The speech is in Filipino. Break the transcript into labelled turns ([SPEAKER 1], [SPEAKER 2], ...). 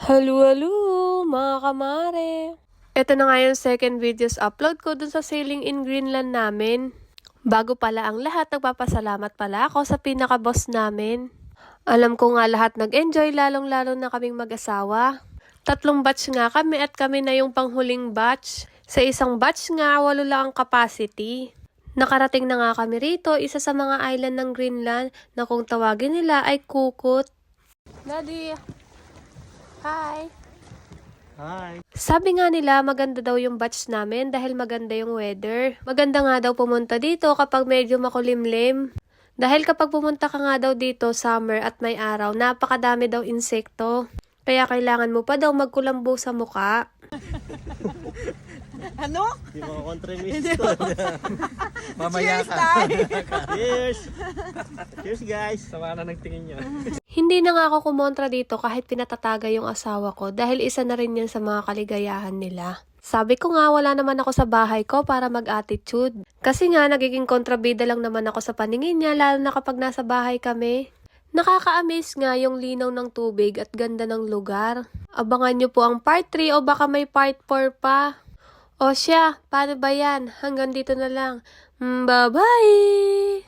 [SPEAKER 1] Halu-halu, mga kamare. Ito na nga yung second videos upload ko dun sa sailing in Greenland namin. Bago pala ang lahat, nagpapasalamat pala ako sa pinaka-boss namin. Alam ko nga lahat nag-enjoy, lalong-lalo na kaming mag-asawa. 3 batch nga kami at kami na yung panghuling batch. Sa isang batch nga, 8 lang ang capacity. Nakarating na nga kami rito, isa sa mga island ng Greenland na kung tawagin nila ay Kukut. Daddy! Hi!
[SPEAKER 2] Hi!
[SPEAKER 1] Sabi nga nila maganda daw yung batch namin dahil maganda yung weather. Maganda nga daw pumunta dito kapag medyo makulimlim. Dahil kapag pumunta ka nga daw dito summer at may araw, napakadami daw insekto. Kaya kailangan mo pa daw magkulambo sa muka.
[SPEAKER 3] Ano?
[SPEAKER 2] Di mo kontremiss ko. Mamaya
[SPEAKER 3] Cheers,
[SPEAKER 2] ka.
[SPEAKER 3] Tay!
[SPEAKER 2] Cheers! Cheers guys! Sama na nagtingin niya.
[SPEAKER 1] Hindi na nga ako kumontra dito kahit pinatataga yung asawa ko dahil isa na rin yan sa mga kaligayahan nila. Sabi ko nga wala naman ako sa bahay ko para mag-attitude. Kasi nga nagiging kontrabida lang naman ako sa paningin niya lalo na kapag nasa bahay kami. Nakaka-amaze nga yung linaw ng tubig at ganda ng lugar. Abangan nyo po ang part 3 o baka may part 4 pa. O siya, paano ba yan? Hanggang dito na lang. Bye-bye!